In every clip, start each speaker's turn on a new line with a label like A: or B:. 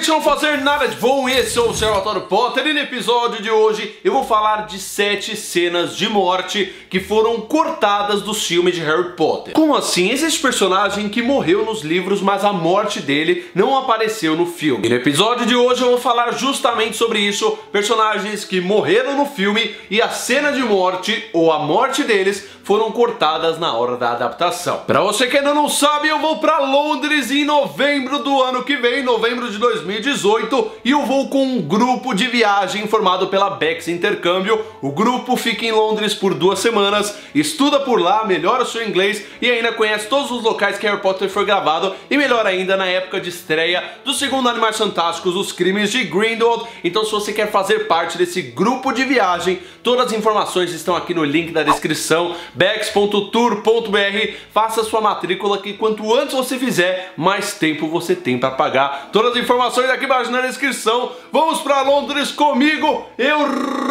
A: simplesmente não fazer nada de bom. Esse é o Observatório Potter e no episódio de hoje eu vou falar de 7 cenas de morte que foram cortadas dos filmes de Harry Potter. Como assim? Existe personagem que morreu nos livros, mas a morte dele não apareceu no filme. E no episódio de hoje eu vou falar justamente sobre isso, personagens que morreram no filme e a cena de morte ou a morte deles foram cortadas na hora da adaptação. Pra você que ainda não sabe, eu vou pra Londres em novembro do ano que vem, novembro de 2018, e eu vou com um grupo de viagem formado pela Bex Intercâmbio. O grupo fica em Londres por 2 semanas, estuda por lá, melhora o seu inglês e ainda conhece todos os locais que Harry Potter foi gravado e melhor ainda na época de estreia do segundo Animais Fantásticos, Os Crimes de Grindelwald. Então se você quer fazer parte desse grupo de viagem, todas as informações estão aqui no link da descrição, bex.tour.br. Faça sua matrícula que quanto antes você fizer, mais tempo você tem para pagar. Todas as informações aqui embaixo na descrição. Vamos para Londres comigo, eu,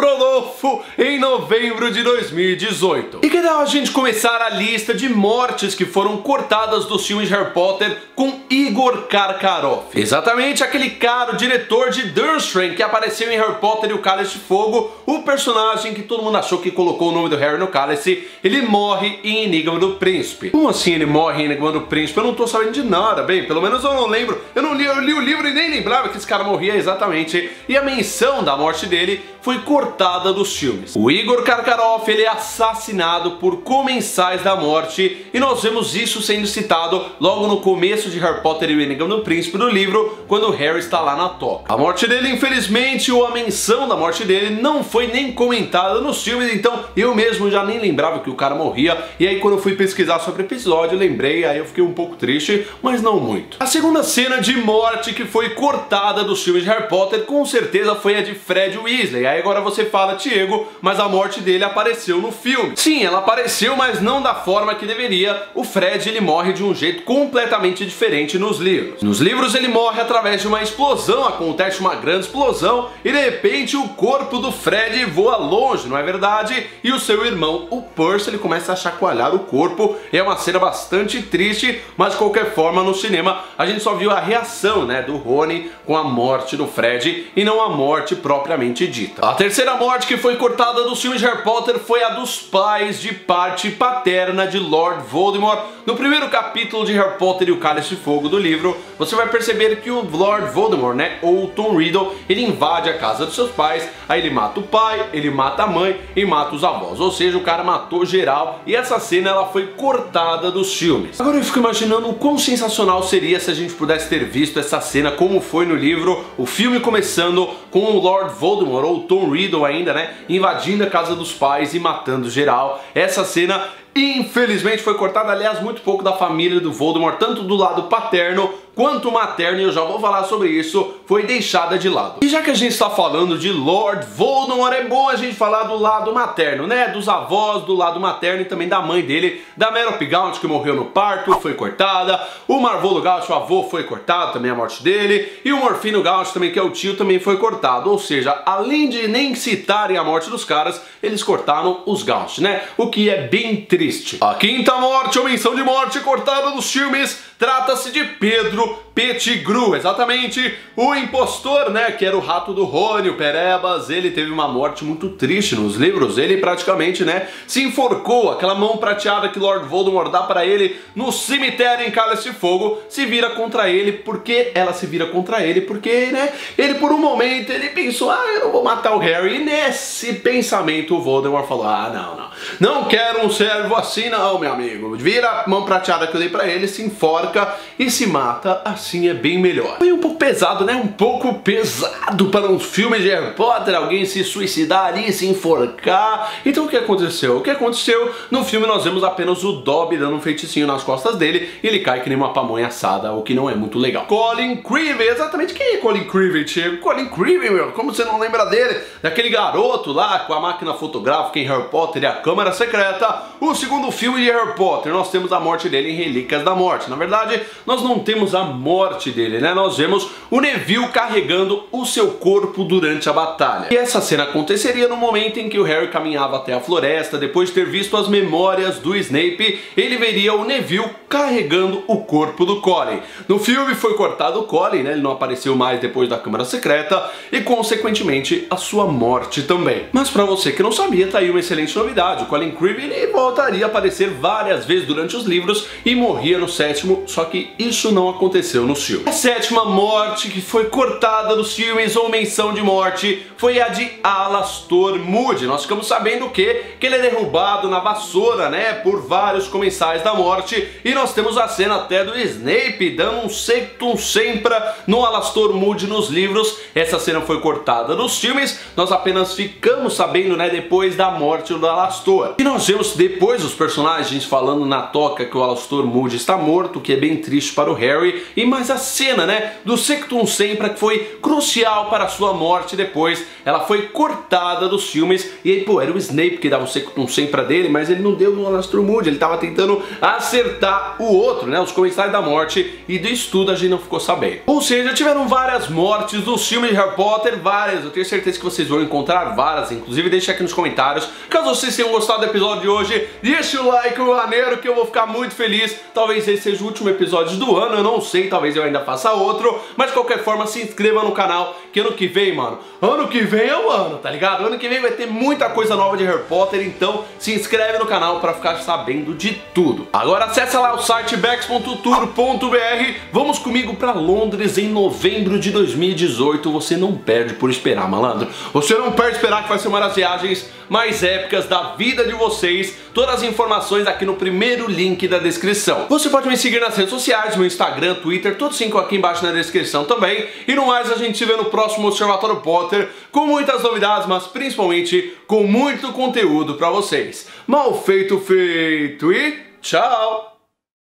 A: Rodolfo, em novembro de 2018. E que tal a gente começar a lista de mortes que foram cortadas dos filmes de Harry Potter com Igor Karkaroff. Exatamente aquele cara, o diretor de Durmstrang, que apareceu em Harry Potter e o Cálice de Fogo, o personagem que todo mundo achou que colocou o nome do Harry no cálice. Ele morre em Enigma do Príncipe. Como assim ele morre em Enigma do Príncipe? Eu não tô sabendo de nada. Bem, pelo menos eu não lembro. Eu li o livro e nem lembrava que esse cara morria exatamente. E a menção da morte dele foi cortada dos filmes. O Igor Karkaroff, ele é assassinado por comensais da morte e nós vemos isso sendo citado logo no começo de Harry Potter e o Enigma do Príncipe do livro, quando o Harry está lá na toca. A morte dele, infelizmente, ou a menção da morte dele não foi nem comentada nos filmes, então eu mesmo já nem lembrava que o cara morria, e aí quando eu fui pesquisar sobre o episódio, eu lembrei, aí eu fiquei um pouco triste, mas não muito. A segunda cena de morte que foi cortada dos filmes de Harry Potter, com certeza foi a de Fred Weasley. Aí agora você fala, Diego, mas a morte dele apareceu no filme. Sim, ela apareceu, mas não da forma que deveria. O Fred, ele morre de um jeito completamente diferente nos livros. Nos livros ele morre através de uma explosão, acontece uma grande explosão, e de repente o corpo do Fred voa longe, não é verdade? E o seu irmão, o Percy, ele começa a chacoalhar o corpo. É uma cena bastante triste, mas de qualquer forma no cinema a gente só viu a reação, né, do Rony com a morte do Fred e não a morte propriamente dita. A terceira morte que foi cortada dos filmes de Harry Potter foi a dos pais de parte paterna de Lord Voldemort. No primeiro capítulo de Harry Potter e o Cálice de Fogo do livro, você vai perceber que o Lord Voldemort, né, ou Tom Riddle, ele invade a casa dos seus pais, aí ele mata o pai, ele mata a mãe e mata os avós, ou seja, o cara matou geral, e essa cena ela foi cortada dos filmes. Agora eu fico imaginando o quão sensacional seria se a gente pudesse ter visto essa cena como foi no livro, o filme começando com o Lord Voldemort, ou Tom Riddle ainda, né, invadindo a casa dos pais e matando geral. Essa cena infelizmente foi cortada, aliás, muito pouco da família do Voldemort, tanto do lado paterno quanto materno, e eu já vou falar sobre isso, foi deixada de lado. E já que a gente está falando de Lord Voldemort, é bom a gente falar do lado materno, né? Dos avós, do lado materno e também da mãe dele, da Merope Gaunt, que morreu no parto, foi cortada. O Marvolo Gaunt, o avô, foi cortado, também a morte dele. E o Morfino Gaunt, também, que é o tio, também foi cortado. Ou seja, além de nem citarem a morte dos caras, eles cortaram os Gaunt, né? O que é bem triste. A quinta morte, ou menção de morte cortada dos filmes, trata-se de Pedro Pettigrew, exatamente, o impostor, né, que era o rato do Rony, o Perebas. Ele teve uma morte muito triste nos livros. Ele praticamente, né, se enforcou. Aquela mão prateada que Lord Voldemort dá pra ele no cemitério em Cálice de Fogo se vira contra ele. Porque ela se vira contra ele? Porque, né, ele por um momento ele pensou, ah, eu não vou matar o Harry. E nesse pensamento o Voldemort falou, ah, não quero um servo assim não, meu amigo. Vira a mão prateada que eu dei pra ele, se enforca e se mata. Assim é bem melhor. Foi um pouco pesado, né? Um pouco pesado para um filme de Harry Potter, alguém se suicidar ali, se enforcar. Então o que aconteceu? O que aconteceu? No filme nós vemos apenas o Dobby dando um feiticinho nas costas dele e ele cai que nem uma pamonha assada, o que não é muito legal. Colin Creevey, exatamente, quem é Colin Creevey, Tio? Colin Creevey, meu, como você não lembra dele? Daquele garoto lá com a máquina fotográfica em Harry Potter e a Câmara Secreta. O segundo filme de Harry Potter, nós temos a morte dele em Relíquias da Morte. Na verdade, nós não temos a morte morte dele, né? Nós vemos o Neville carregando o seu corpo durante a batalha. E essa cena aconteceria no momento em que o Harry caminhava até a floresta, depois de ter visto as memórias do Snape, ele veria o Neville carregando o corpo do Colin. No filme foi cortado o Colin, né? Ele não apareceu mais depois da Câmara Secreta e, consequentemente, a sua morte também. Mas pra você que não sabia, tá aí uma excelente novidade. O Colin Creevey, ele voltaria a aparecer várias vezes durante os livros e morria no sétimo, só que isso não aconteceu no filme. A sétima morte que foi cortada dos filmes, ou menção de morte, foi a de Alastor Moody. Nós ficamos sabendo que ele é derrubado na vassoura, né, por vários comensais da morte, e nós temos a cena até do Snape dando um sectum sempra no Alastor Moody nos livros. Essa cena foi cortada dos filmes, nós apenas ficamos sabendo, né, depois da morte do Alastor. E nós vemos depois os personagens falando na toca que o Alastor Moody está morto, que é bem triste para o Harry, e mais a cena, né, do sectum sempra, que foi crucial para a sua morte depois. Ela foi cortada dos filmes, e aí, pô, era o Snape que dava o sectum sempra dele, mas ele não deu no Alastor Moody, ele estava tentando acertar o outro, né, os comensais da morte, e disso tudo a gente não ficou sabendo. Ou seja, tiveram várias mortes dos filmes de Harry Potter, várias, eu tenho certeza que vocês vão encontrar várias, inclusive deixa aqui nos comentários. Caso vocês tenham gostado do episódio de hoje, deixa o like maneiro que eu vou ficar muito feliz. Talvez esse seja o último episódio do ano, eu não sei, talvez eu ainda faça outro, mas de qualquer forma se inscreva no canal, que ano que vem, mano, ano que vem é o ano, tá ligado? Ano que vem vai ter muita coisa nova de Harry Potter, então se inscreve no canal pra ficar sabendo de tudo. Agora acessa lá o site bex.tour.br, vamos comigo pra Londres em novembro de 2018, você não perde por esperar, malandro. Você não perde esperar, que vai ser uma das viagens mais épicas da vida de vocês. Todas as informações aqui no primeiro link da descrição. Você pode me seguir nas redes sociais, meu Instagram, Twitter, todos 5 aqui embaixo na descrição também. E no mais, a gente se vê no próximo Observatório Potter, com muitas novidades, mas principalmente com muito conteúdo pra vocês. Mal feito, feito e tchau!